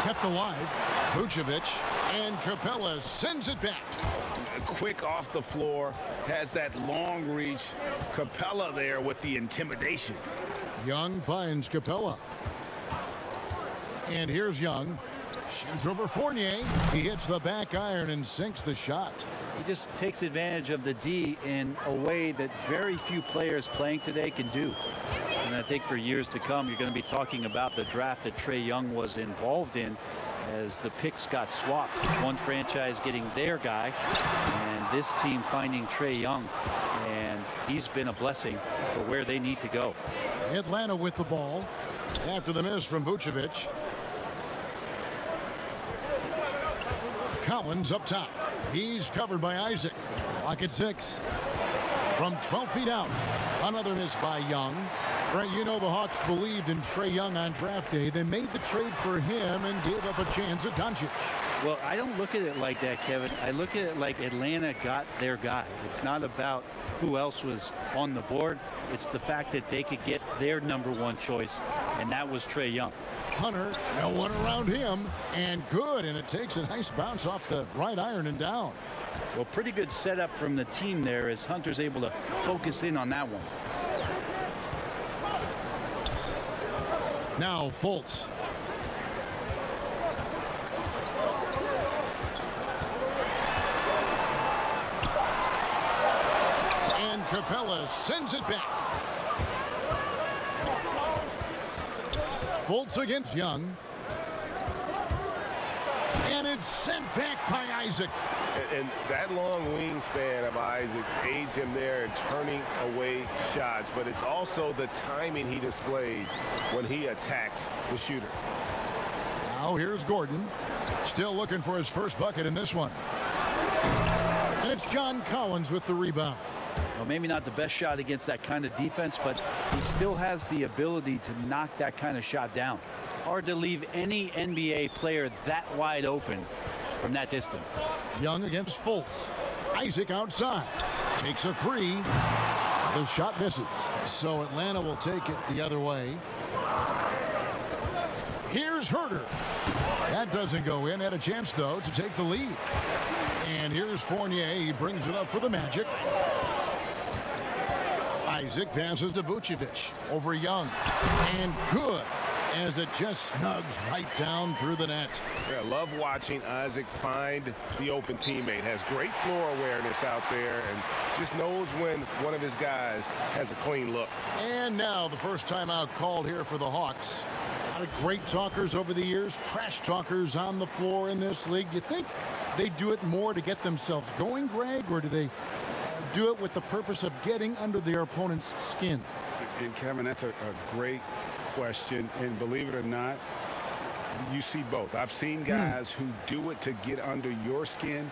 kept alive. Vucevic, and Capella sends it back. Quick off the floor, has that long reach. Capella there with the intimidation. Young finds Capella. And here's Young. Shoots over Fournier. He hits the back iron and sinks the shot. He just takes advantage of the D in a way that very few players playing today can do. And I think for years to come, you're going to be talking about the draft that Trae Young was involved in as the picks got swapped. One franchise getting their guy, and this team finding Trae Young. And he's been a blessing for where they need to go. Atlanta with the ball after the miss from Vucevic. Collins up top. He's covered by Isaac. Lock at 6. From 12 feet out. Another miss by Young. Right, you know the Hawks believed in Trae Young on draft day. They made the trade for him and gave up a chance at Doncic. Well, I don't look at it like that, Kevin. I look at it like Atlanta got their guy. It's not about who else was on the board. It's the fact that they could get their #1 choice, and that was Trae Young. Hunter, no one around him, and good, and it takes a nice bounce off the right iron and down. Well, pretty good setup from the team there as Hunter's able to focus in on that one. Now Fultz. And Capella sends it back. Fultz against Young. And it's sent back by Isaac. And that long wingspan of Isaac aids him there in turning away shots, but it's also the timing he displays when he attacks the shooter. Now here's Gordon. Still looking for his first bucket in this one. And it's John Collins with the rebound. Well, maybe not the best shot against that kind of defense, but he still has the ability to knock that kind of shot down. Hard to leave any NBA player that wide open from that distance. Young against Fultz. Isaac outside. Takes a 3. The shot misses. So Atlanta will take it the other way. Here's Herter. That doesn't go in. Had a chance, though, to take the lead. And here's Fournier. He brings it up for the Magic. Isaac passes to Vucevic over Young. And good, as it just snugs right down through the net. Yeah, love watching Isaac find the open teammate. Has great floor awareness out there and just knows when one of his guys has a clean look. And now the first timeout called here for the Hawks. A lot of great talkers over the years, trash talkers on the floor in this league. Do you think they do it more to get themselves going, Greg, or do they do it with the purpose of getting under their opponent's skin? And Kevin, that's a great question, and believe it or not, you see both. I've seen guys who do it to get under your skin,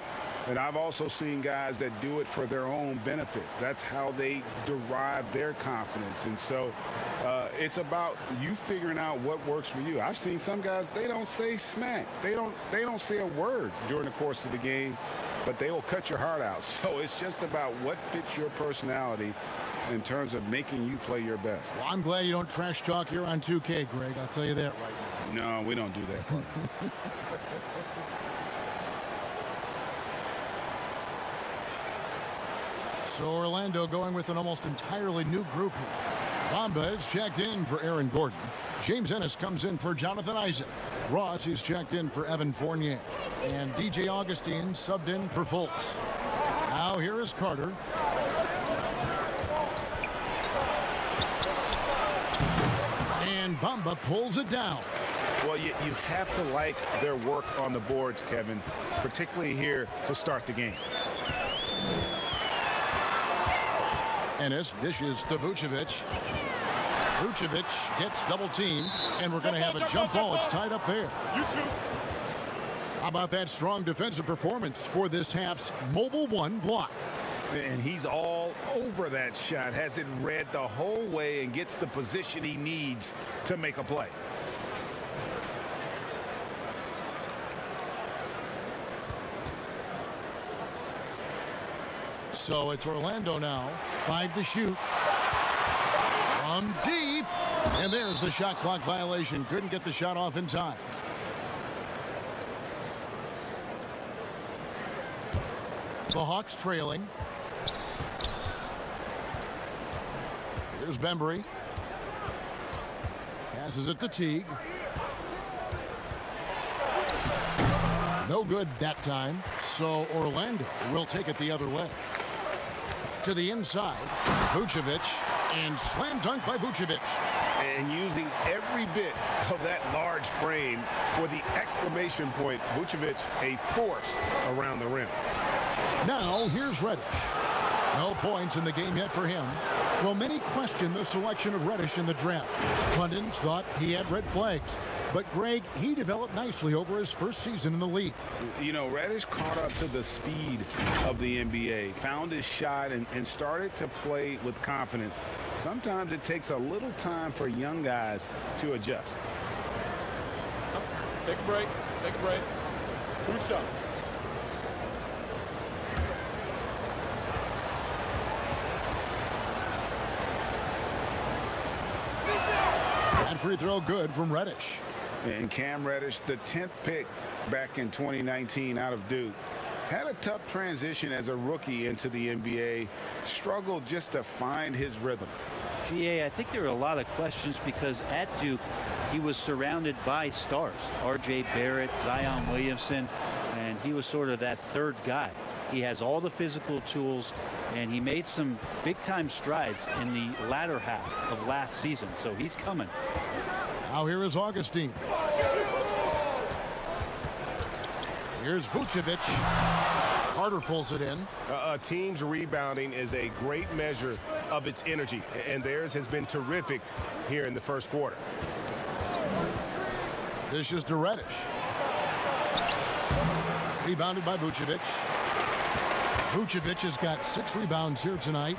and I've also seen guys that do it for their own benefit. That's how they derive their confidence. And so it's about you figuring out what works for you. I've seen some guys, they don't say smack. They don't say a word during the course of the game, but they will cut your heart out. So it's just about what fits your personality in terms of making you play your best. Well, I'm glad you don't trash talk here on 2K, Greg. I'll tell you that right now. No, we don't do that part. So Orlando going with an almost entirely new group here. Bamba is checked in for Aaron Gordon. James Ennis comes in for Jonathan Isaac. Ross is checked in for Evan Fournier. And DJ Augustine subbed in for Fultz. Now here is Carter. And Bamba pulls it down. Well, you have to like their work on the boards, Kevin, particularly here to start the game. Ennis dishes to Vucevic. Vucevic gets double teamed, and we're going to have a jump ball. It's tied up there. How about that strong defensive performance for this half's Mobile One block? And he's all over that shot, has it read the whole way and gets the position he needs to make a play. So it's Orlando now, 5 to shoot. From deep, and there's the shot clock violation. Couldn't get the shot off in time. The Hawks trailing. Here's Bembry. Passes it to Teague. No good that time, so Orlando will take it the other way. To the inside, Vucevic, and slam dunk by Vucevic. And using every bit of that large frame for the exclamation point, Vucevic, a force around the rim. Now, here's Reddish. No points in the game yet for him. Well, many question the selection of Reddish in the draft. Pundits thought he had red flags. But, Greg, he developed nicely over his first season in the league. You know, Reddish caught up to the speed of the NBA, found his shot, and started to play with confidence. Sometimes it takes a little time for young guys to adjust. Take a break. Take a break. 2 shots. That free throw good from Reddish. And Cam Reddish, the 10th pick back in 2019 out of Duke, had a tough transition as a rookie into the NBA, struggled just to find his rhythm. GA, I think there are a lot of questions because at Duke, he was surrounded by stars. R.J. Barrett, Zion Williamson, and he was sort of that third guy. He has all the physical tools, and he made some big-time strides in the latter half of last season, so he's coming. Now here is Augustine. Here's Vucevic. Carter pulls it in. A team's rebounding is a great measure of its energy, and theirs has been terrific here in the first quarter. Dishes to Reddish. Rebounded by Vucevic. Vucevic has got 6 rebounds here tonight.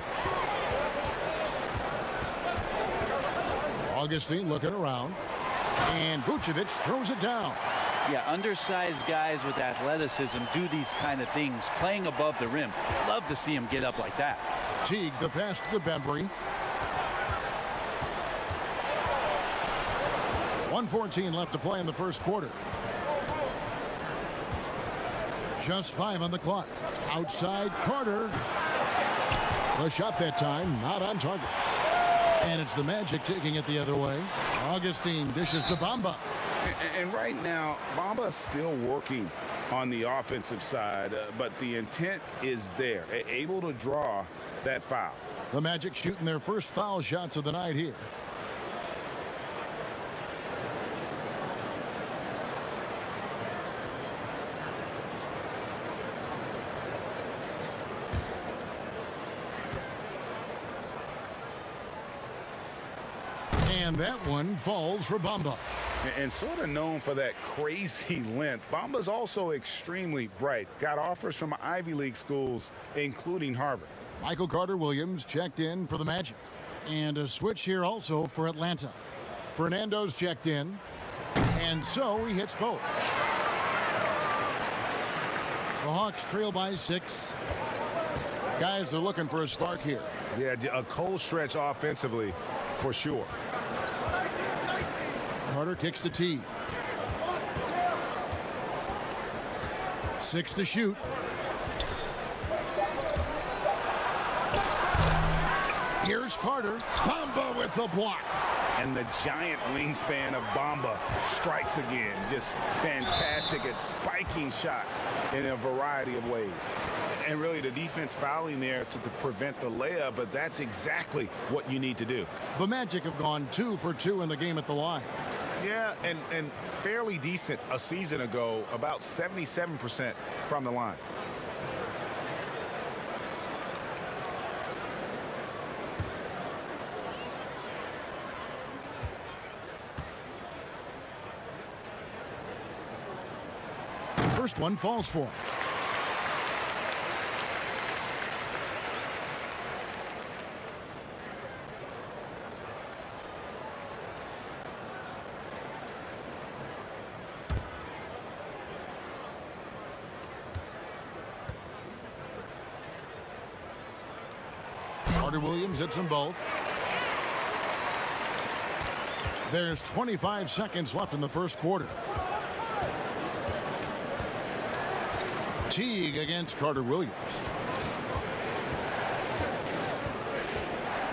Augustine looking around. And Vucevic throws it down. Yeah, undersized guys with athleticism do these kind of things, playing above the rim. Love to see him get up like that. Teague, the pass to Bembry. 1:14 left to play in the first quarter. Just 5 on the clock. Outside Carter. The shot that time not on target. And it's the Magic taking it the other way. Augustine dishes to Bamba. And right now, Bamba's still working on the offensive side, but the intent is there, able to draw that foul. The Magic shooting their first foul shots of the night here. And that one falls for Bamba. And sort of known for that crazy length, Bamba's also extremely bright. Got offers from Ivy League schools, including Harvard. Michael Carter-Williams checked in for the Magic. And a switch here also for Atlanta. Fernando's checked in. And so he hits both. The Hawks trail by 6. Guys are looking for a spark here. Yeah, a cold stretch offensively for sure. Carter kicks to Teague. 6 to shoot. Here's Carter. Bamba with the block. And the giant wingspan of Bamba strikes again. Just fantastic at spiking shots in a variety of ways. And really the defense fouling there to prevent the layup, but that's exactly what you need to do. The Magic have gone 2 for 2 in the game at the line. Yeah, and fairly decent a season ago, about 77% from the line. First one falls for him. Carter-Williams hits them both. There's 25 seconds left in the first quarter. Teague against Carter Williams.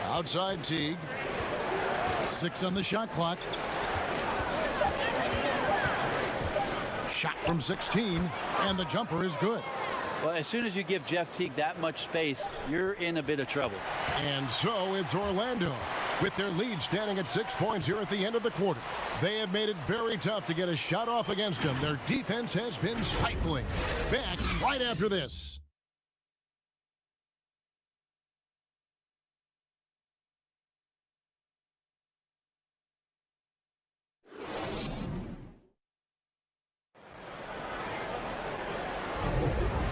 Outside Teague. 6 on the shot clock. Shot from 16, and the jumper is good. Well, as soon as you give Jeff Teague that much space, you're in a bit of trouble. And so it's Orlando with their lead standing at 6 points here at the end of the quarter. They have made it very tough to get a shot off against them. Their defense has been stifling. Back right after this.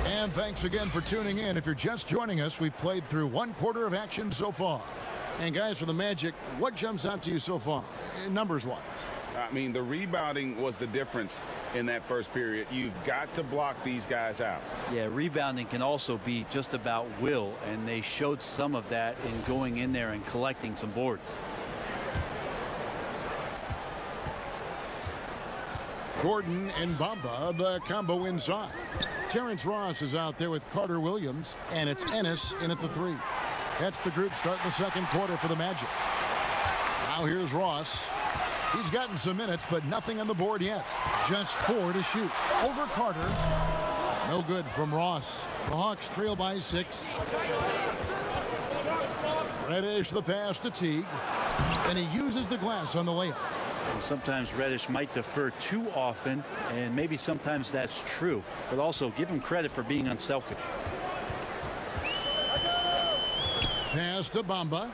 And thanks again for tuning in. If you're just joining us, we've played through 1 quarter of action so far. And guys, for the Magic, what jumps out to you so far, numbers-wise? I mean, the rebounding was the difference in that first period. You've got to block these guys out. Yeah, rebounding can also be just about will, and they showed some of that in going in there and collecting some boards. Gordon and Bamba, the combo inside. Terrence Ross is out there with Carter Williams, and it's Ennis in at the 3. That's the group starting the second quarter for the Magic. Now here's Ross. He's gotten some minutes, but nothing on the board yet. Just 4 to shoot. Over Carter. No good from Ross. The Hawks trail by 6. Reddish the pass to Teague. And he uses the glass on the layup. Sometimes Reddish might defer too often, and maybe sometimes that's true, but also give him credit for being unselfish. Pass to Bamba.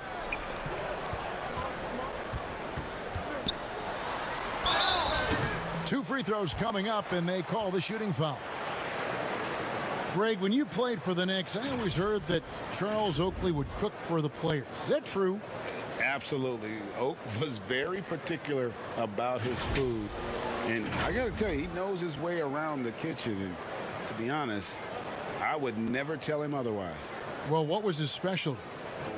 Two free throws coming up, and they call the shooting foul. Greg, when you played for the Knicks, I always heard that Charles Oakley would cook for the players. Is that true? Absolutely. Oak was very particular about his food. And I got to tell you, he knows his way around the kitchen. And to be honest, I would never tell him otherwise. Well, what was his specialty?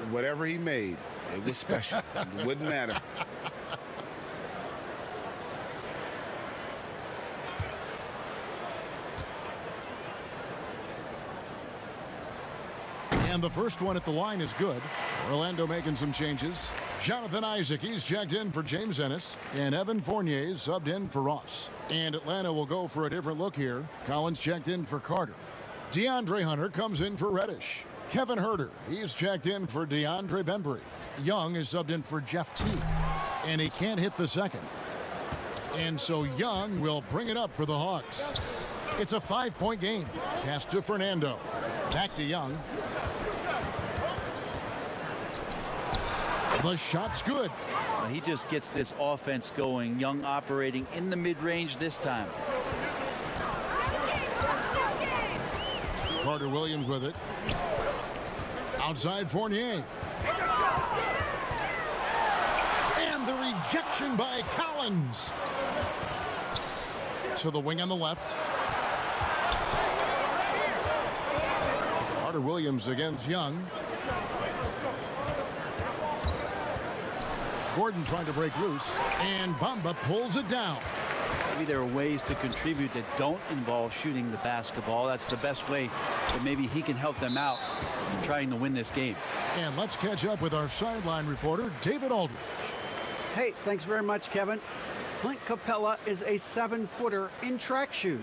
Whatever he made, it was special. It wouldn't matter. And the first one at the line is good. Orlando making some changes. Jonathan Isaac, he's checked in for James Ennis. And Evan Fournier subbed in for Ross. And Atlanta will go for a different look here. Collins checked in for Carter. DeAndre Hunter comes in for Reddish. Kevin Herter, he's checked in for DeAndre Bembry. Young is subbed in for Jeff Teague. And he can't hit the second. And so Young will bring it up for the Hawks. It's a 5-point game. Pass to Fernando. Back to Young. The shot's good. He just gets this offense going. Young operating in the mid-range this time. Carter Williams with it. Outside Fournier. And the rejection by Collins. To the wing on the left. Carter Williams against Young. Gordon trying to break loose, and Bamba pulls it down. Maybe there are ways to contribute that don't involve shooting the basketball. That's the best way that maybe he can help them out in trying to win this game. And let's catch up with our sideline reporter, David Aldridge. Hey, thanks very much, Kevin. Clint Capella is a 7-footer in track shoes.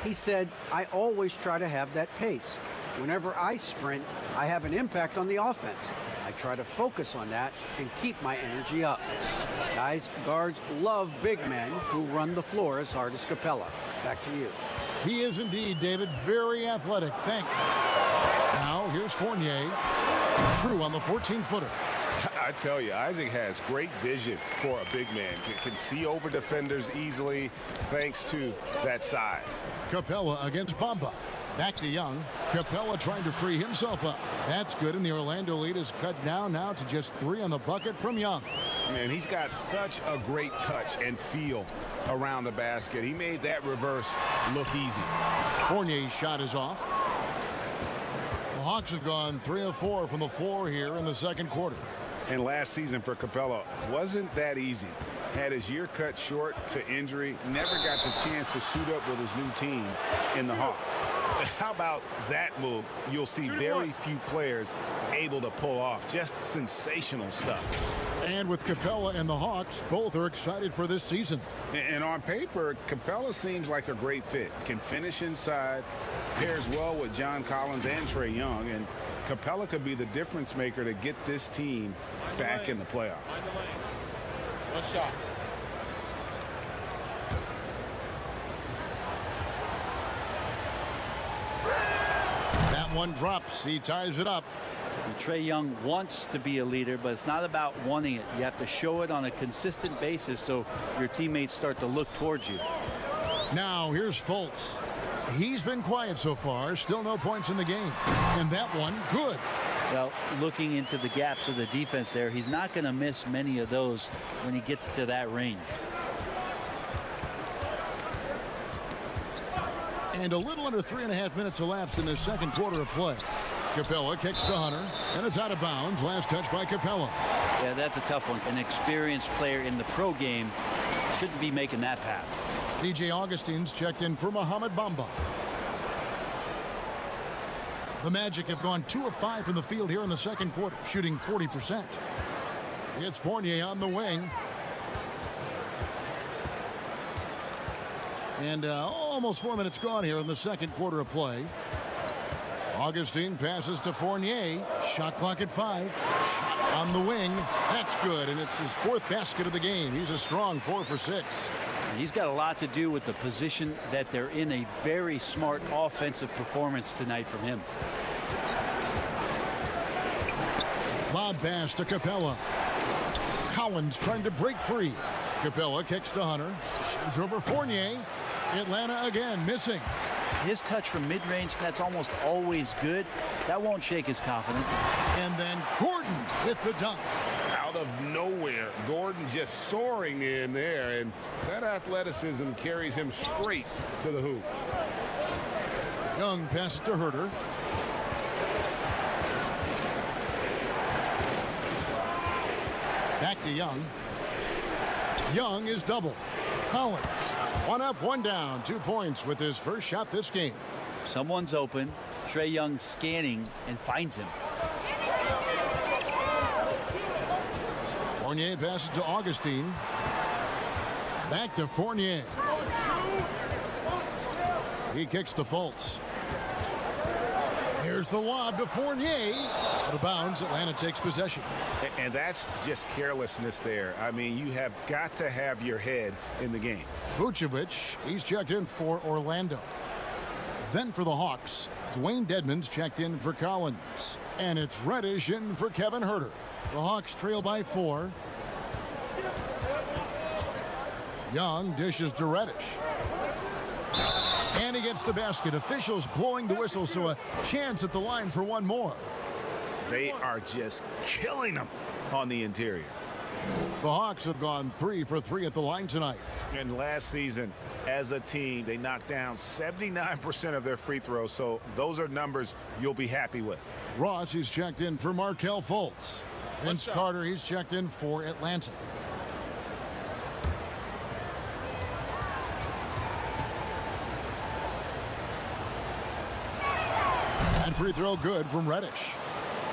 He said, "I always try to have that pace. Whenever I sprint, I have an impact on the offense. I try to focus on that and keep my energy up." Guys, guards love big men who run the floor as hard as Capella. Back to you. He is indeed, David, very athletic. Thanks. Now, here's Fournier. True on the 14-footer. I tell you, Isaac has great vision for a big man. Can see over defenders easily thanks to that size. Capella against Bamba. Back to Young. Capella trying to free himself up. That's good, and the Orlando lead is cut down now to just 3 on the bucket from Young. Man, he's got such a great touch and feel around the basket. He made that reverse look easy. Fournier's shot is off. The Hawks have gone 3 of 4 from the floor here in the second quarter. And last season for Capella wasn't that easy. Had his year cut short to injury, never got the chance to suit up with his new team in the Hawks. How about that move? You'll see very few players able to pull off. Just sensational stuff. And with Capella and the Hawks, both are excited for this season. And on paper, Capella seems like a great fit. Can finish inside, pairs well with John Collins and Trae Young, and Capella could be the difference maker to get this team back in the playoffs. One shot. That one drops. He ties it up. And Trae Young wants to be a leader, but it's not about wanting it. You have to show it on a consistent basis so your teammates start to look towards you. Now here's Fultz. He's been quiet so far. Still no points in the game. And that one, good. Well, looking into the gaps of the defense there, he's not going to miss many of those when he gets to that range. And a little under 3.5 minutes elapsed in the second quarter of play. Capella kicks to Hunter, and it's out of bounds. Last touch by Capella. Yeah, that's a tough one. An experienced player in the pro game shouldn't be making that pass. DJ Augustine's checked in for Mohamed Bamba. The Magic have gone 2 of 5 from the field here in the second quarter, shooting 40%. It's Fournier on the wing. And almost 4 minutes gone here in the second quarter of play. Augustine passes to Fournier. Shot clock at 5. Shot on the wing. That's good, and it's his 4th basket of the game. He's a strong 4 for 6. He's got a lot to do with the position that they're in. A very smart offensive performance tonight from him. Lob pass to Capella. Collins trying to break free. Capella kicks to Hunter. Shoots over Fournier. Atlanta again missing. His touch from mid-range, that's almost always good. That won't shake his confidence. And then Gordon with the dunk. Out of nowhere, Gordon just soaring in there, and that athleticism carries him straight to the hoop. Young passes to Herter. Back to Young. Young is double. Collins, 1 up, 1 down, 2 points with his first shot this game. Someone's open. Trae Young scanning and finds him. Fournier passes to Augustine. Back to Fournier. He kicks to Fultz. Here's the lob to Fournier. Out of bounds, Atlanta takes possession. And that's just carelessness there. I mean, you have got to have your head in the game. Vucevic, he's checked in for Orlando. Then for the Hawks, Dwayne Dedmon's checked in for Collins. And it's Reddish in for Kevin Herter. The Hawks trail by 4. Young dishes to Reddish. And he gets the basket. Officials blowing the whistle, so a chance at the line for one more. They are just killing them on the interior. The Hawks have gone 3 for 3 at the line tonight. And last season, as a team, they knocked down 79% of their free throws, so those are numbers you'll be happy with. Ross, he's checked in for Markelle Fultz. Vince Carter, he's checked in for Atlanta. And free throw good from Reddish.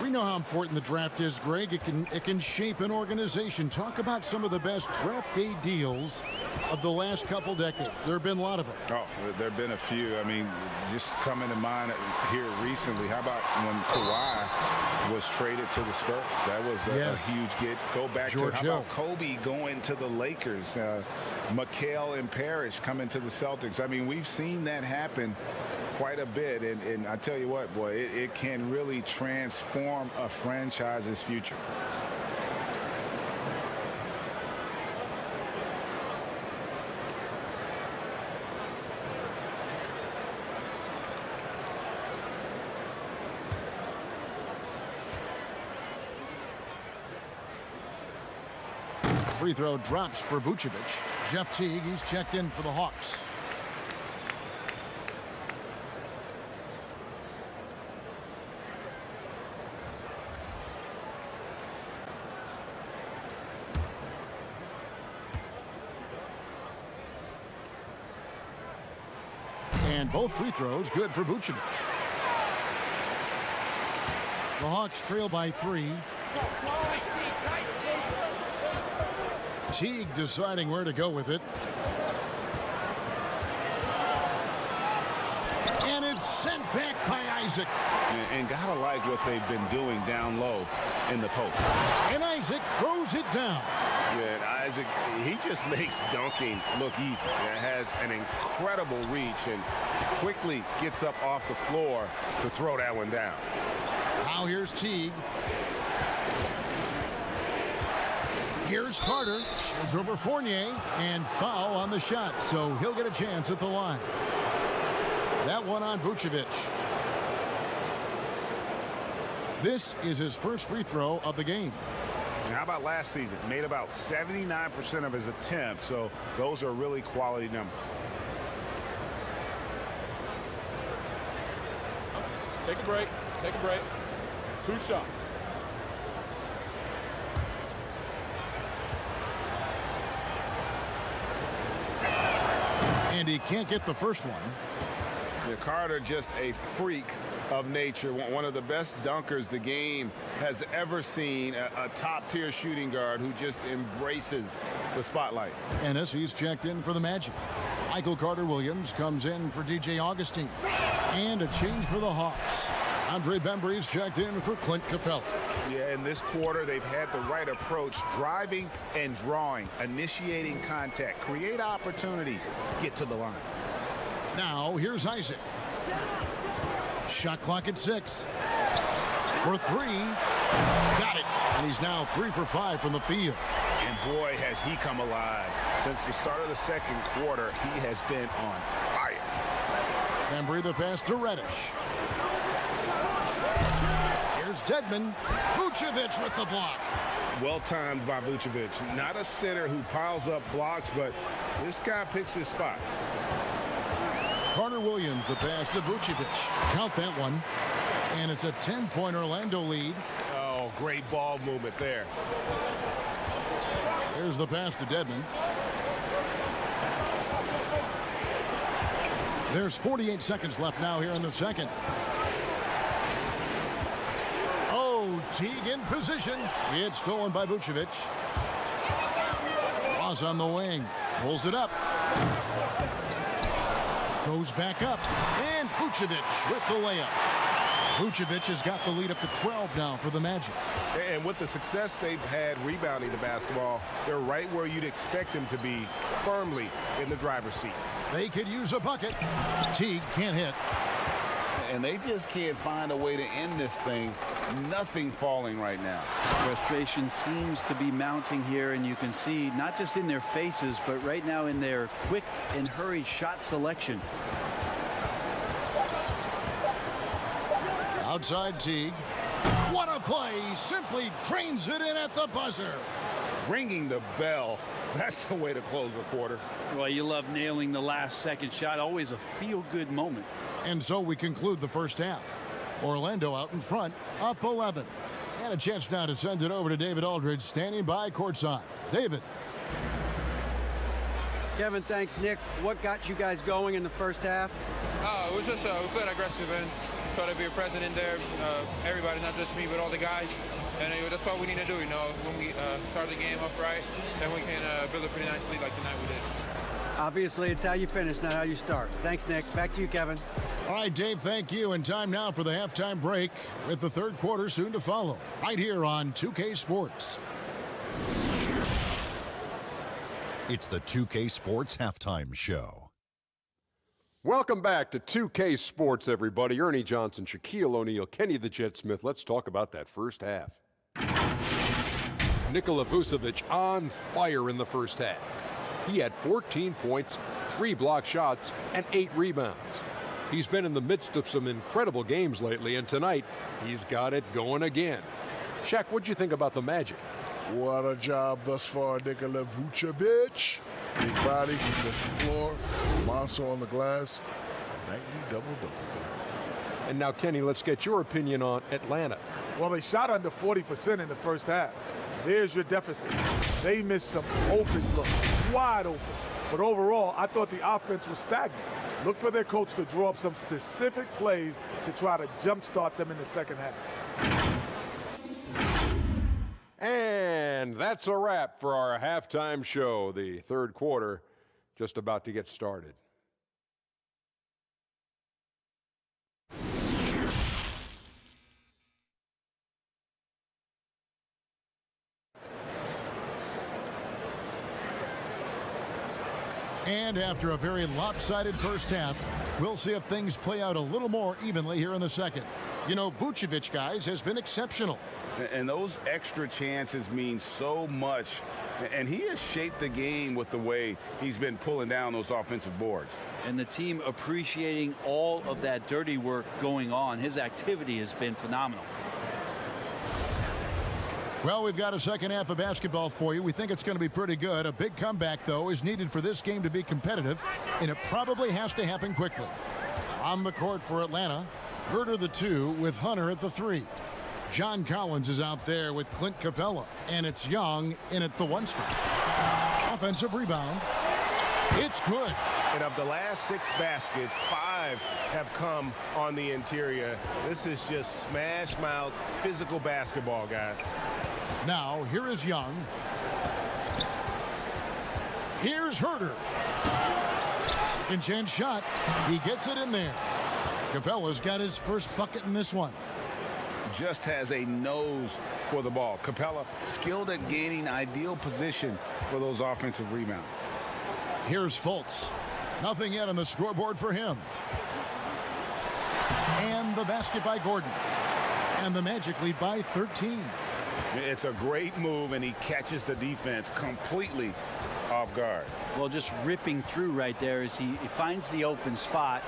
We know how important the draft is, Greg. It can shape an organization. Talk about some of the best draft day deals of the last couple decades. There have been a lot of them. Oh, there have been a few. I mean, just coming to mind here recently. How about when Kawhi was traded to the Spurs? That was a huge get. Go back George to how Hill. about Kobe going to the Lakers? McHale and Parrish coming to the Celtics. I mean, we've seen that happen quite a bit, and I tell you what, boy, it can really transform a franchise's future. Free throw drops for Vucevic. Jeff Teague, he's checked in for the Hawks. And both free throws good for Vucevic. The Hawks trail by 3. Teague deciding where to go with it. And it's sent back by Isaac. And gotta like what they've been doing down low in the post. And Isaac throws it down. Yeah, and Isaac, he just makes dunking look easy. It has an incredible reach and quickly gets up off the floor to throw that one down. Now here's Teague. Here's Carter. Shields over Fournier. And foul on the shot, so he'll get a chance at the line. That one on Vucevic. This is his first free throw of the game. And how about last season? Made about 79% of his attempts, so those are really quality numbers. Take a break. Take a break. 2 shots. And he can't get the first one. Yeah, Carter just a freak of nature, one of the best dunkers the game has ever seen, a top-tier shooting guard who just embraces the spotlight. Ennis, he's checked in for the Magic. Michael Carter-Williams comes in for DJ Augustine. And a change for the Hawks. Andre Bembry's checked in for Clint Capella. Yeah, in this quarter, they've had the right approach, driving and drawing, initiating contact, create opportunities, get to the line. Now, here's Isaac. Shot clock at 6. For 3. Got it. And he's now 3 for 5 from the field. And boy, has he come alive. Since the start of the second quarter, he has been on fire. Bembry the pass to Reddish. Here's Dedmon. Vucevic with the block. Well timed by Vucevic. Not a center who piles up blocks, but this guy picks his spots. Carter-Williams the pass to Vucevic. Count that one. And it's a 10-point Orlando lead. Oh, great ball movement there. There's the pass to Dedmon. There's 48 seconds left now here in the second. Oh, Teague in position. It's stolen by Vucevic. Ross on the wing. Pulls it up. Goes back up. And Vucevic with the layup. Vucevic has got the lead up to 12 now for the Magic. And with the success they've had rebounding the basketball, they're right where you'd expect them to be, firmly in the driver's seat. They could use a bucket. Teague can't hit. And they just can't find a way to end this thing. Nothing falling right now. Frustration seems to be mounting here, and you can see not just in their faces, but right now in their quick and hurried shot selection. Outside Teague. What a play. Simply drains it in at the buzzer. Ringing the bell. That's the way to close a quarter. Well, you love nailing the last second shot. Always a feel-good moment. And so we conclude the first half. Orlando out in front, up 11. And a chance now to send it over to David Aldridge, standing by courtside. David. Kevin, thanks, Nick. What got you guys going in the first half? It was just we played aggressive and try to be present in there. Everybody, not just me, but all the guys. And that's all we need to do. When we start the game off right, then we can build a pretty nice lead like tonight we did. Obviously, it's how you finish, not how you start. Thanks, Nick. Back to you, Kevin. All right, Dave, thank you. And time now for the halftime break, with the third quarter soon to follow, right here on 2K Sports. It's the 2K Sports Halftime Show. Welcome back to 2K Sports, everybody. Ernie Johnson, Shaquille O'Neal, Kenny the Jet Smith. Let's talk about that first half. Nikola Vucevic on fire in the first half. He had 14 points, 3 block shots, and 8 rebounds. He's been in the midst of some incredible games lately, and tonight he's got it going again. Shaq, what'd you think about the Magic? What a job thus far, Nikola Vucevic. Big body from the floor, monster on the glass, a nightly double-double. And now, Kenny, let's get your opinion on Atlanta. Well, they shot under 40% in the first half. There's your deficit. They missed some open looks, wide open. But overall, I thought the offense was stagnant. Look for their coach to draw up some specific plays to try to jumpstart them in the second half. And that's a wrap for our halftime show. The third quarter just about to get started. And after a very lopsided first half, we'll see if things play out a little more evenly here in the second. You know, Vucevic, guys, has been exceptional. And those extra chances mean so much. And he has shaped the game with the way he's been pulling down those offensive boards. And the team appreciating all of that dirty work going on. His activity has been phenomenal. Well, we've got a second half of basketball for you. We think it's going to be pretty good. A big comeback, though, is needed for this game to be competitive, and it probably has to happen quickly. On the court for Atlanta, Herter the 2 with Hunter at the 3. John Collins is out there with Clint Capella, and it's Young in at the 1 spot. Offensive rebound. It's good. And of the last 6 baskets, 5 have come on the interior. This is just smash-mouth physical basketball, guys. Now, here is Young. Here's Herter. Second chance shot. He gets it in there. Capella's got his first bucket in this one. Just has a nose for the ball. Capella skilled at gaining ideal position for those offensive rebounds. Here's Fultz. Nothing yet on the scoreboard for him. And the basket by Gordon. And the Magic lead by 13. It's a great move, and he catches the defense completely off guard. Well, just ripping through right there as he finds the open spot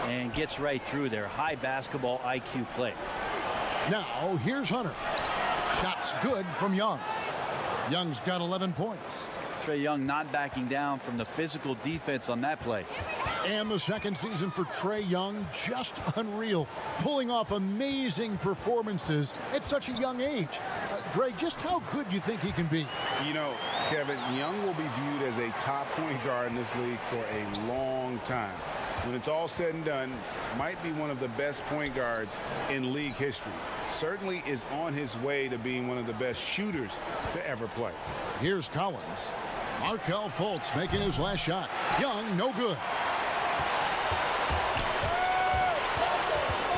and gets right through there. High basketball IQ play. Now, here's Hunter. Shots good from Young. Young's got 11 points. Trae Young not backing down from the physical defense on that play. And the second season for Trae Young, just unreal. Pulling off amazing performances at such a young age. Greg, just how good do you think he can be? You know, Kevin, Young will be viewed as a top point guard in this league for a long time. When it's all said and done, might be one of the best point guards in league history. Certainly is on his way to being one of the best shooters to ever play. Here's Collins. Markelle Fultz making his last shot. Young, no good.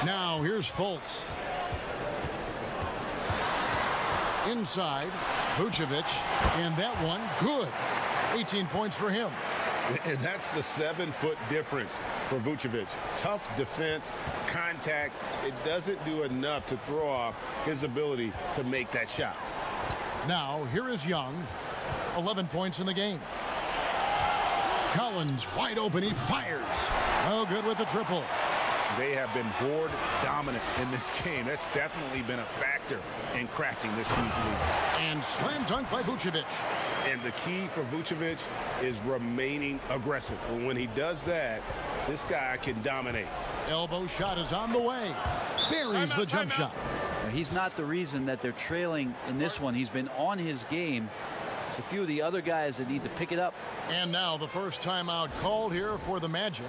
Now, here's Fultz. Inside, Vucevic, and that one, good. 18 points for him. And that's the 7-foot difference for Vucevic. Tough defense, contact. It doesn't do enough to throw off his ability to make that shot. Now, here is Young. 11 points in the game. Collins wide open. He fires. Oh, good with the triple. They have been board dominant in this game. That's definitely been a factor in crafting this huge lead. And slam dunk by Vucevic. And the key for Vucevic is remaining aggressive. And when he does that, this guy can dominate. Elbow shot is on the way. Buries the jump shot. He's not the reason that they're trailing in this one. He's been on his game. It's a few of the other guys that need to pick it up. And now the first timeout called here for the Magic.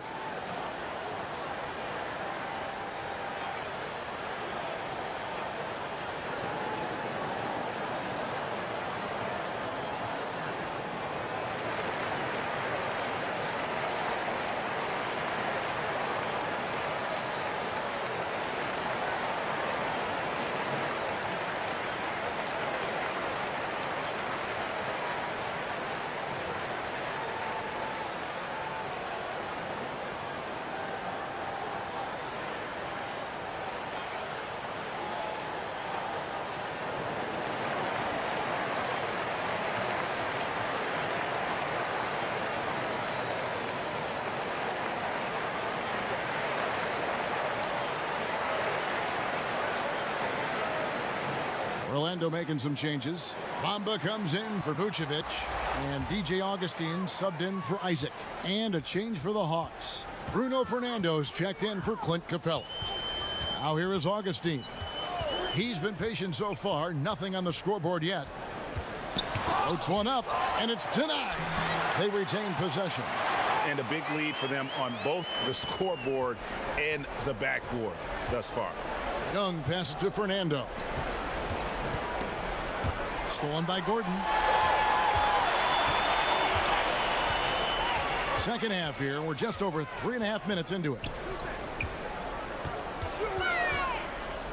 Orlando making some changes. Bamba comes in for Vucevic, and DJ Augustine subbed in for Isaac. And a change for the Hawks. Bruno Fernando's checked in for Clint Capella. Now here is Augustine. He's been patient so far, nothing on the scoreboard yet. Floats one up, and it's denied. They retain possession. and a big lead for them on both the scoreboard and the backboard thus far. Young passes to Fernando. Stolen by Gordon. Second half here. We're just over 3.5 minutes into it.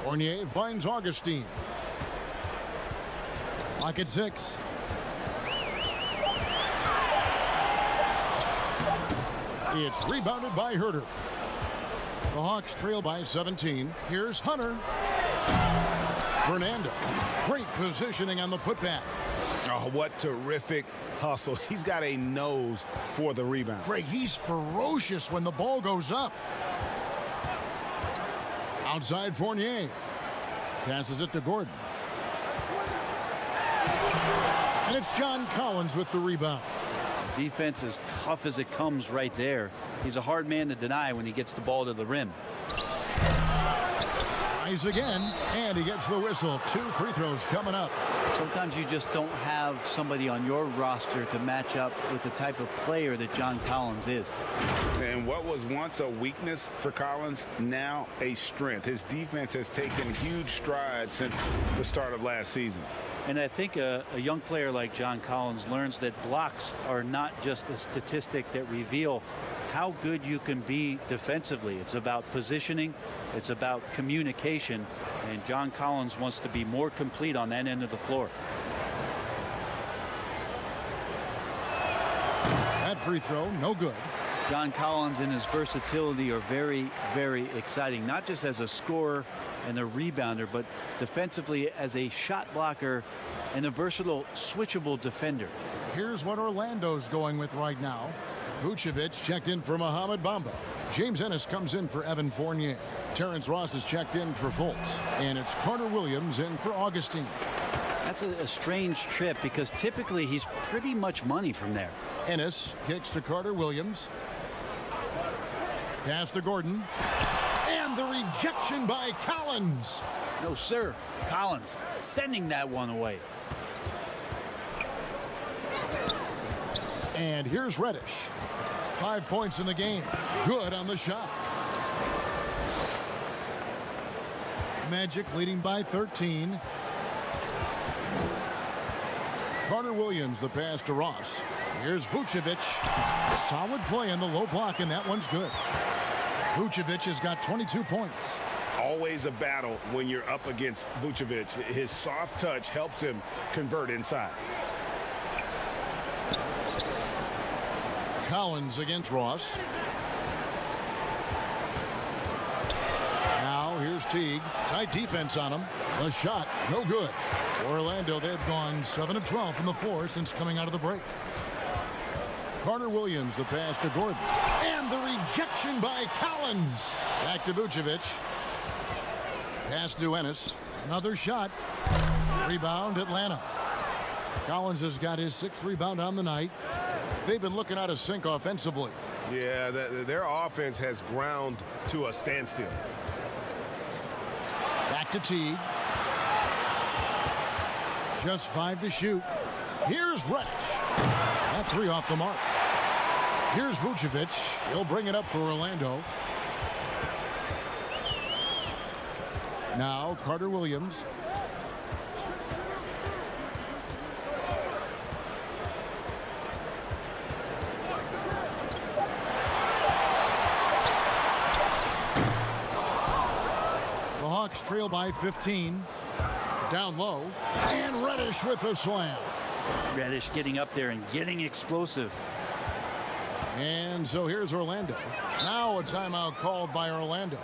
Fournier finds Augustine. Lock at 6. It's rebounded by Herter. The Hawks trail by 17. Here's Hunter. Fernando. Great positioning on the putback. Oh, what terrific hustle. He's got a nose for the rebound. Greg, he's ferocious when the ball goes up. Outside Fournier. Passes it to Gordon. And it's John Collins with the rebound. Defense as tough as it comes right there. He's a hard man to deny when he gets the ball to the rim. Tries again, and he gets the whistle. 2 free throws coming up. Sometimes you just don't have somebody on your roster to match up with the type of player that John Collins is. And what was once a weakness for Collins, now a strength. His defense has taken huge strides since the start of last season. And I think a young player like John Collins learns that blocks are not just a statistic that reveal how good you can be defensively. It's about positioning. It's about communication. And John Collins wants to be more complete on that end of the floor. That free throw, no good. John Collins and his versatility are very, very exciting, not just as a scorer and a rebounder, but defensively as a shot blocker and a versatile, switchable defender. Here's what Orlando's going with right now. Vucevic checked in for Mohamed Bamba. James Ennis comes in for Evan Fournier. Terrence Ross is checked in for Fultz. And it's Carter Williams in for Augustine. That's a strange trip because typically he's pretty much money from there. Ennis kicks to Carter Williams. Pass to Gordon. And the rejection by Collins. No, sir. Collins sending that one away. And here's Reddish. 5 points in the game. Good on the shot. Magic leading by 13. Carter Williams, the pass to Ross. Here's Vucevic. Solid play in the low block, and that one's good. Vucevic has got 22 points. Always a battle when you're up against Vucevic. His soft touch helps him convert inside. Collins against Ross. Now here's Teague. Tight defense on him. The shot, no good. Orlando, they've gone 7 of 12 from the floor since coming out of the break. Carter Williams, the pass to Gordon. And the rejection by Collins. Back to Vucevic. Pass to Ennis. Another shot. Rebound, Atlanta. Collins has got his 6th rebound on the night. They've been looking out of sync offensively. Yeah, their offense has ground to a standstill. Back to Teague. Just 5 to shoot. Here's Reddish. That 3 off the mark. Here's Vucevic. He'll bring it up for Orlando. Now Carter Williams. The Hawks trail by 15. Down low. And Reddish with the slam. Reddish getting up there and getting explosive. And so here's Orlando. Now a timeout called by Orlando.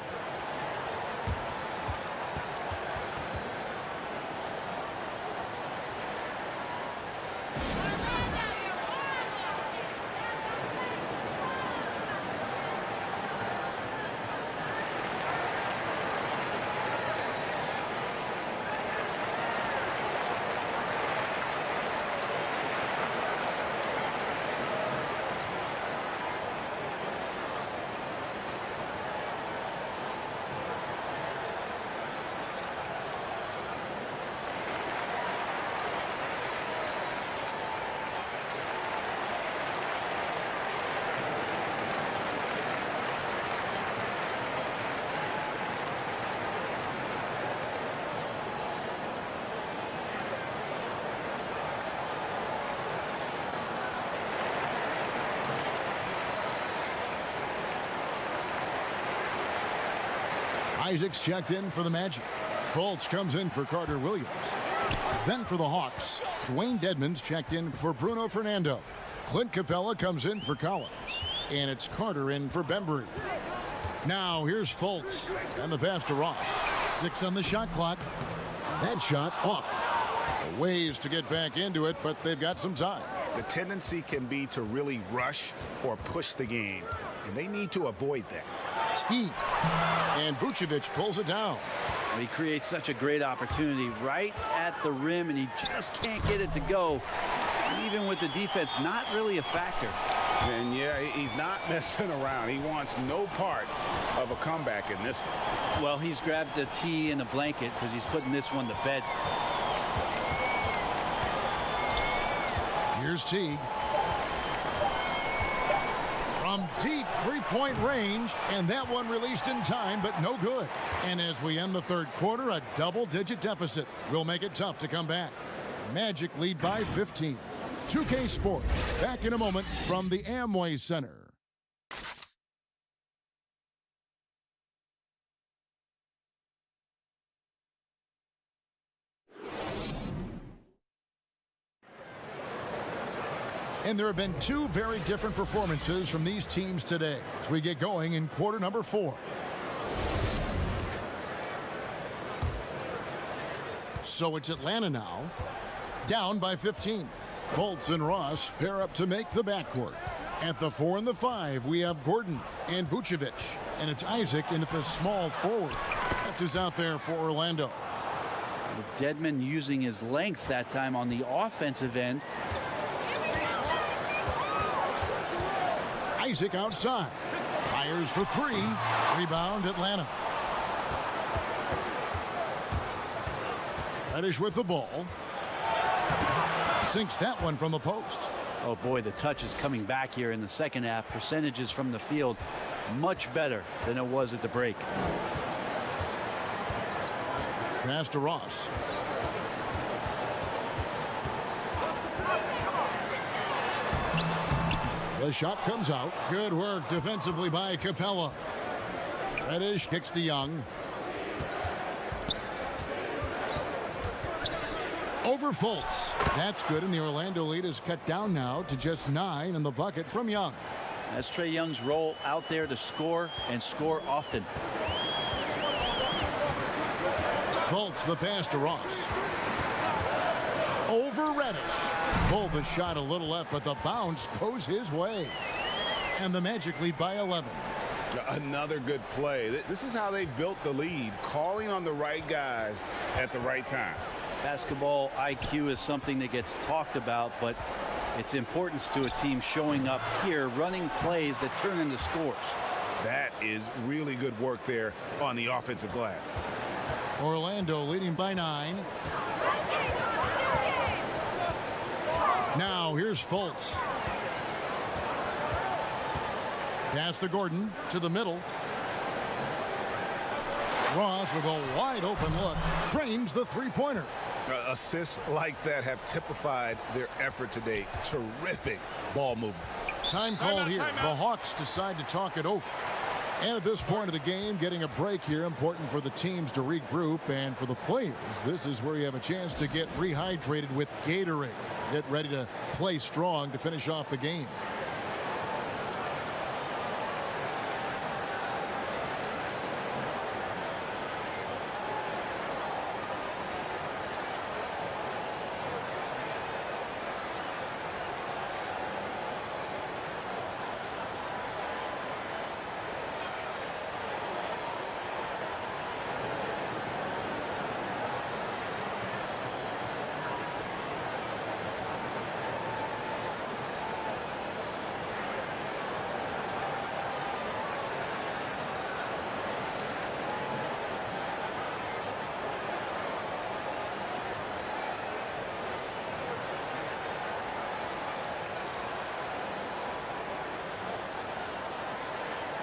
Isaac's checked in for the Magic. Fultz comes in for Carter Williams. Then for the Hawks, Dwayne Dedmon's checked in for Bruno Fernando. Clint Capella comes in for Collins. And it's Carter in for Bembry. Now here's Fultz. And the pass to Ross. 6 on the shot clock. That shot off. Ways to get back into it, but they've got some time. The tendency can be to really rush or push the game, and they need to avoid that. Teague. And Vucevic pulls it down. He creates such a great opportunity right at the rim, and he just can't get it to go. Even with the defense not really a factor. And yeah, he's not messing around. He wants no part of a comeback in this one. Well, he's grabbed a tee and a blanket because he's putting this one to bed. Here's Teague. From deep three-point range, and that one released in time, but no good. And as we end the third quarter, a double-digit deficit will make it tough to come back. Magic lead by 15. 2K Sports, back in a moment from the Amway Center. And there have been two very different performances from these teams today as we get going in quarter number 4. So it's Atlanta now, down by 15. Fultz and Ross pair up to make the backcourt. At the 4 and the 5, we have Gordon and Vucevic. And it's Isaac in at the small forward. That's who's out there for Orlando. Dedmon using his length that time on the offensive end. Isaac outside. Fires for 3. Rebound Atlanta. Reddish with the ball. Sinks that one from the post. Oh boy, the touch is coming back here in the second half. Percentages from the field much better than it was at the break. Pass to Ross. The shot comes out. Good work defensively by Capella. Reddish kicks to Young. Over Fultz. That's good, and the Orlando lead is cut down now to just 9 in the bucket from Young. That's Trae Young's role out there to score and score often. Fultz the pass to Ross. Over Reddish. Pulled the shot a little left, but the bounce goes his way. And the Magic lead by 11. Another good play. This is how they built the lead, calling on the right guys at the right time. Basketball IQ is something that gets talked about, but its importance to a team showing up here, running plays that turn into scores. That is really good work there on the offensive glass. Orlando leading by 9. Now here's Fultz. Pass to Gordon to the middle. Ross with a wide open look trains the three-pointer. Assists like that have typified their effort today. Terrific ball movement. Time call here. The Hawks decide to talk it over. And at this point of the game, getting a break here, important for the teams to regroup, and for the players, this is where you have a chance to get rehydrated with Gatorade. Get ready to play strong to finish off the game.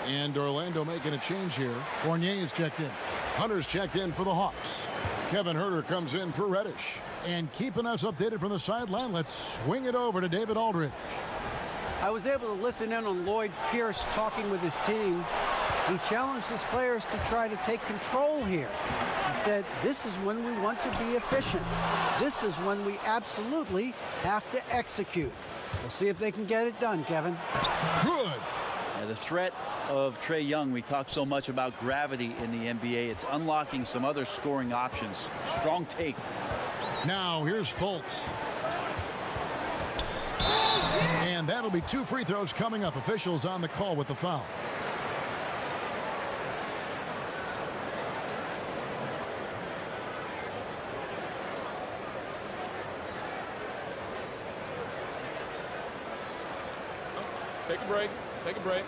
And Orlando making a change here. Fournier is checked in. Hunter's checked in for the Hawks. Kevin Huerter comes in for Reddish. And keeping us updated from the sideline, let's swing it over to David Aldridge. I was able to listen in on Lloyd Pierce talking with his team. He challenged his players to try to take control here. He said, this is when we want to be efficient. This is when we absolutely have to execute. We'll see if they can get it done, Kevin. Good. The threat of Trae Young, we talk so much about gravity in the NBA. It's unlocking some other scoring options. Strong take. Now here's Fultz. And that'll be 2 free throws coming up. Officials on the call with the foul. Take a break. Take a break.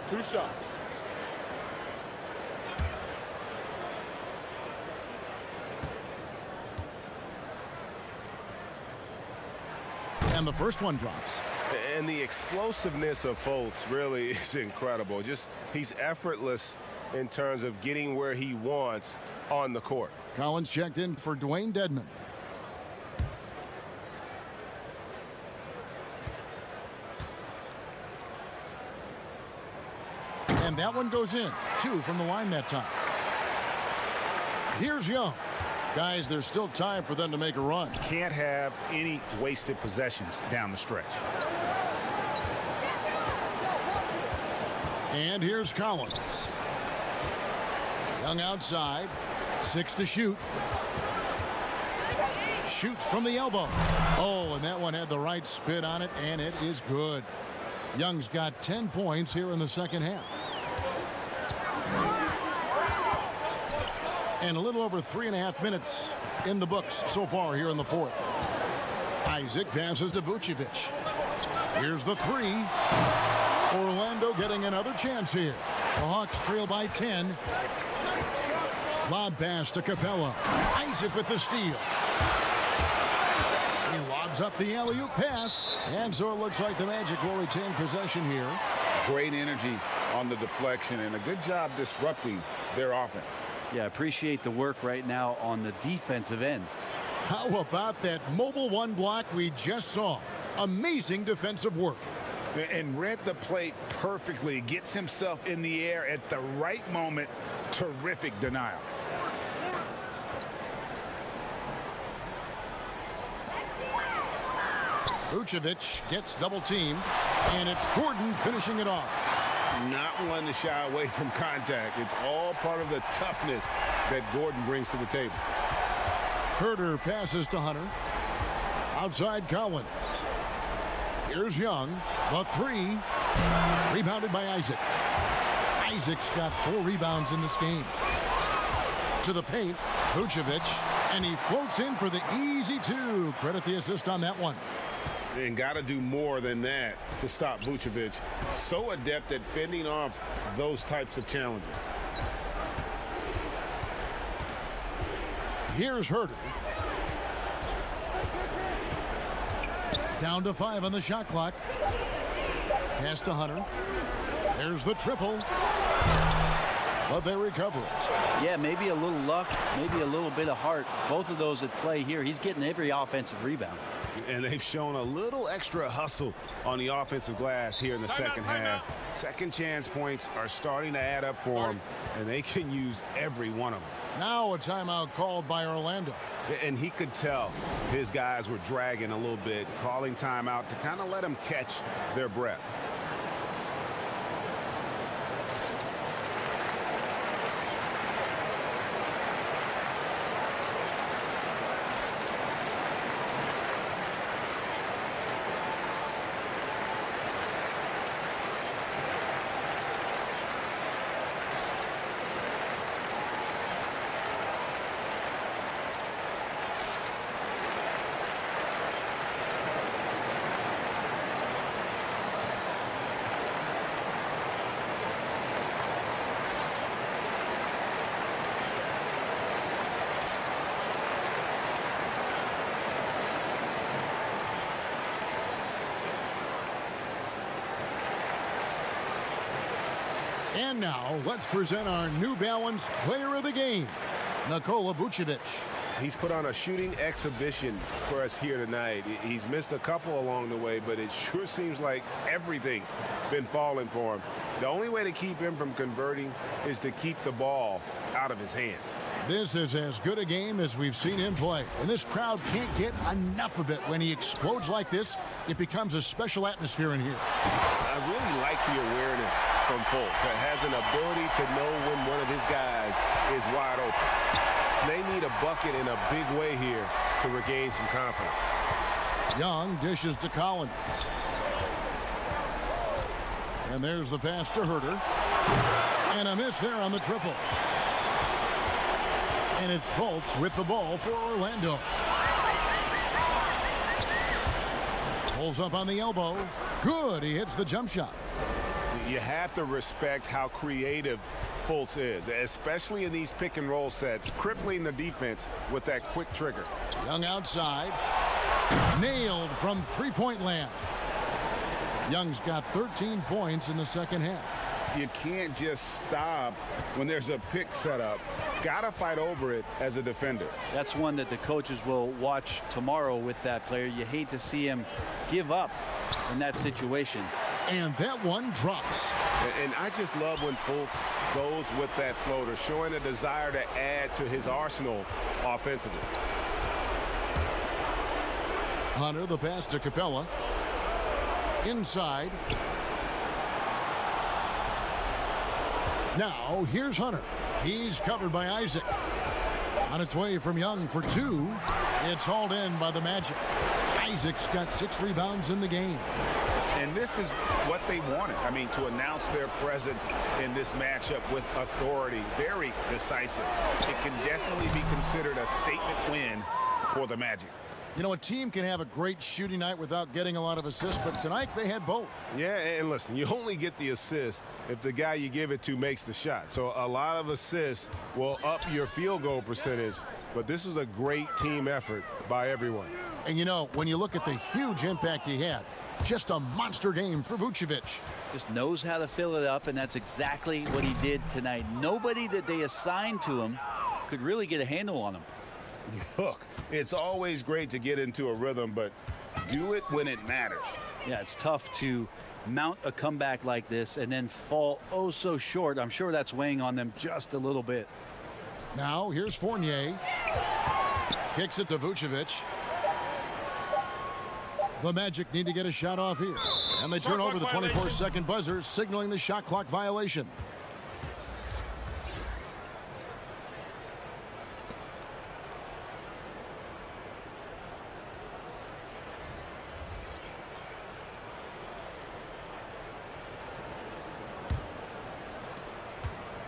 2 shots. And the first one drops. And the explosiveness of Fultz really is incredible. Just he's effortless in terms of getting where he wants on the court. Collins checked in for Dwayne Dedman. And that one goes in. 2 from the line that time. Here's Young. Guys, there's still time for them to make a run. Can't have any wasted possessions down the stretch. And here's Collins. Young outside. 6 to shoot. Shoots from the elbow. Oh, and that one had the right spin on it, and it is good. Young's got 10 points here in the second half. And a little over 3.5 minutes in the books so far here in the fourth. Isaac passes to Vucevic. Here's the 3. Orlando getting another chance here. The Hawks trail by 10. Lob pass to Capella. Isaac with the steal. He lobs up the alley-oop pass. And so it looks like the Magic will retain possession here. Great energy on the deflection and a good job disrupting their offense. Yeah, appreciate the work right now on the defensive end. How about that mobile 1 block we just saw? Amazing defensive work. And read the play perfectly. Gets himself in the air at the right moment. Terrific denial. Vucevic gets double teamed, and it's Gordon finishing it off. Not one to shy away from contact. It's all part of the toughness that Gordon brings to the table. Herter passes to Hunter. Outside Collins. Here's Young. The 3. Rebounded by Isaac. Isaac's got 4 rebounds in this game. To the paint, Vucevic. And he floats in for the easy 2. Credit the assist on that one. And got to do more than that to stop Vucevic. So adept at fending off those types of challenges. Here's Herter. Down to 5 on the shot clock. Pass to Hunter. There's the triple. But they recover it. Yeah, maybe a little luck, maybe a little bit of heart. Both of those at play here. He's getting every offensive rebound. And they've shown a little extra hustle on the offensive glass here in the second half. Second chance points are starting to add up for them, and they can use every one of them. Now a timeout called by Orlando. And he could tell his guys were dragging a little bit, calling timeout to kind of let them catch their breath. And now, let's present our New Balance Player of the Game, Nikola Vucevic. He's put on a shooting exhibition for us here tonight. He's missed a couple along the way, but it sure seems like everything's been falling for him. The only way to keep him from converting is to keep the ball out of his hands. This is as good a game as we've seen him play, and this crowd can't get enough of it. When he explodes like this, it becomes a special atmosphere in here. I really like the awareness from Fultz. He has an ability to know when one of his guys is wide open. They need a bucket in a big way here to regain some confidence. Young dishes to Collins. And there's the pass to Herter. And a miss there on the triple. And it's Fultz with the ball for Orlando. Pulls up on the elbow. Good, he hits the jump shot. You have to respect how creative Fultz is, especially in these pick and roll sets, crippling the defense with that quick trigger. Young outside. Nailed from three-point land. Young's got 13 points in the second half. You can't just stop when there's a pick set up. Gotta fight over it as a defender. That's one that the coaches will watch tomorrow with that player. You hate to see him give up in that situation. And that one drops. And I just love when Fultz goes with that floater, showing a desire to add to his arsenal offensively. Hunter, the pass to Capella. Inside. Now, here's Hunter. He's covered by Isaac. On its way from Young for two. It's hauled in by the Magic. Isaac's got 6 rebounds in the game. And this is what they wanted. I mean, to announce their presence in this matchup with authority. Very decisive. It can definitely be considered a statement win for the Magic. You know, a team can have a great shooting night without getting a lot of assists, but tonight they had both. Yeah, and listen, you only get the assist if the guy you give it to makes the shot. So a lot of assists will up your field goal percentage, but this was a great team effort by everyone. And you know, when you look at the huge impact he had, just a monster game for Vucevic. Just knows how to fill it up, and that's exactly what he did tonight. Nobody that they assigned to him could really get a handle on him. Look, it's always great to get into a rhythm, but do it when it matters. Yeah, it's tough to mount a comeback like this and then fall oh so short. I'm sure that's weighing on them just a little bit. Now, here's Fournier. Kicks it to Vucevic. The Magic need to get a shot off here. And they turn over the 24-second buzzer, signaling the shot clock violation.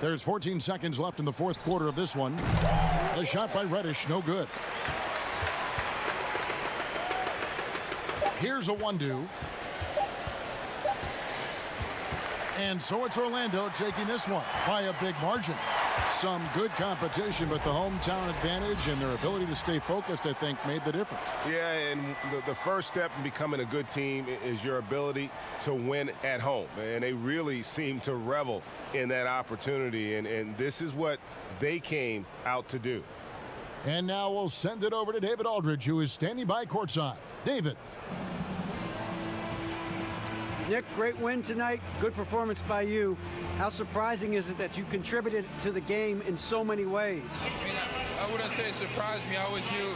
There's 14 seconds left in the fourth quarter of this one. The shot by Reddish, no good. Here's a one-do. And so it's Orlando taking this one by a big margin. Some good competition, but the hometown advantage and their ability to stay focused, I think, made the difference. Yeah, and the first step in becoming a good team is your ability to win at home. And they really seem to revel in that opportunity, and this is what they came out to do. And now we'll send it over to David Aldridge, who is standing by courtside. David. Nick, great win tonight. Good performance by you. How surprising is it that you contributed to the game in so many ways? I mean, I wouldn't say it surprised me. I always knew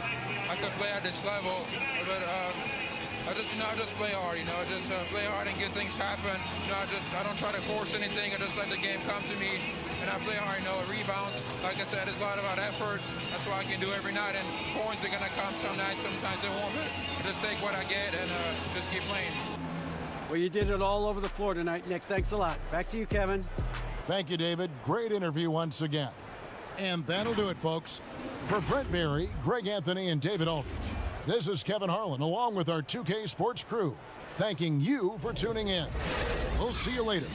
I could play at this level, but I just play hard. Just play hard and get things happen. I don't try to force anything. I just let the game come to me, and I play hard. Rebounds. Like I said, it's a lot about effort. That's what I can do every night. And points are gonna come some nights. Sometimes they won't. But I just take what I get and just keep playing. Well, you did it all over the floor tonight, Nick. Thanks a lot. Back to you, Kevin. Thank you, David. Great interview once again. And that'll do it, folks. For Brent Berry, Greg Anthony, and David Aldridge, this is Kevin Harlan, along with our 2K Sports crew, thanking you for tuning in. We'll see you later.